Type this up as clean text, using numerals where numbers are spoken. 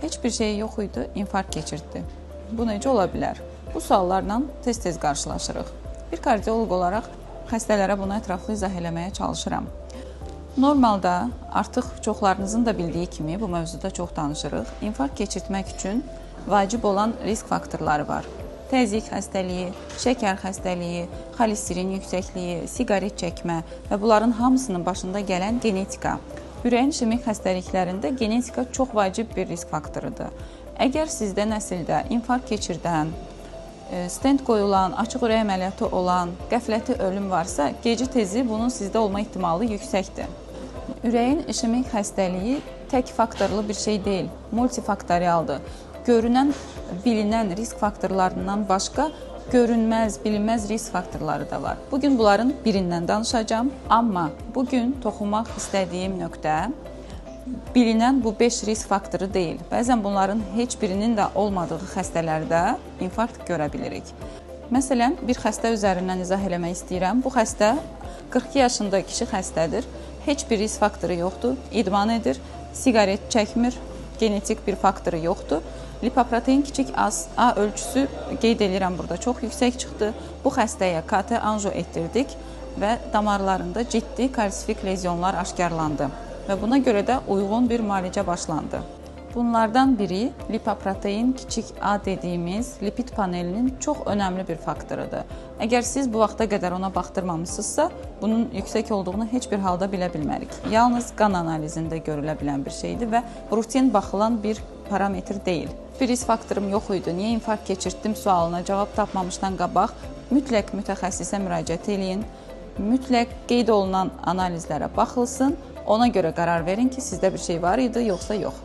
Heç bir şey yox idi, infarkt keçirdi. Bu necə ola bilər? Bu suallarla tez-tez qarşılaşırıq. Bir kardioloq olaraq xəstələrə bunu ətraflı izah eləməyə çalışıram. Normalda artıq çoxlarınızın da bildiyi kimi bu mövzuda çox danışırıq. İnfarkt keçirtmək üçün vacib olan risk faktorları var. Təzyiq xəstəliyi, şəkər xəstəliyi, xolesterin yüksəkliyi, siqaret çəkmə və bunların hamısının başında gələn genetika. Ürəyin işemik xəstəliklərində genetika çox vacib bir risk faktorudur. Əgər sizdə nəsildə infarkt keçirdən, stent qoyulan, açıq ürək əməliyyatı olan, qəfləti ölüm varsa, geci-tezi bunun sizdə olma ehtimalı yüksəkdir. Ürəyin işemik xəstəliyi tək faktorlu bir şey deyil, multifaktorialdır. Görünən, bilinən risk faktorlarından başqa görünməz, bilinməz risk faktorları da var. Bugün bunların birindən danışacağım, amma bugün toxunmaq istədiyim nöqtə bilinən bu 5 risk faktoru deyil. Bəzən bunların heç birinin də olmadığı xəstələrdə infarkt görə bilirik. Məsələn, bir xəstə üzərindən izah eləmək istəyirəm. Bu xəstə 42 yaşında kişi xəstədir. Heç bir risk faktoru yoxdur, idman edir, siqaret çəkmir, genetik bir faktoru yoxdur. Lipoprotein kiçik A ölçüsü qeyd edirəm burada çox yüksək çıxdı. Bu xəstəyə KT anjo etdirdik və damarlarında ciddi kalsifik lezyonlar aşkarlandı və buna görə də uyğun bir müalicə başlandı. Bunlardan biri lipoprotein kiçik A dediyimiz lipid panelinin çox önəmli bir faktorudur. Əgər siz bu vaxta qədər ona baxdırmamısınızsa, bunun yüksək olduğunu heç bir halda bilə bilmərik. Yalnız qan analizində görülə bilən bir şeydir və rutin baxılan bir parametr deyil. Bir risk faktorum yox idi, niyə infarkt keçirtdim sualına cavab tapmamışdan qabaq mütləq mütəxəssisə müraciət eləyin, mütləq qeyd olunan analizlərə baxılsın, ona görə qərar verin ki, sizdə bir şey var idi, yoxsa yox.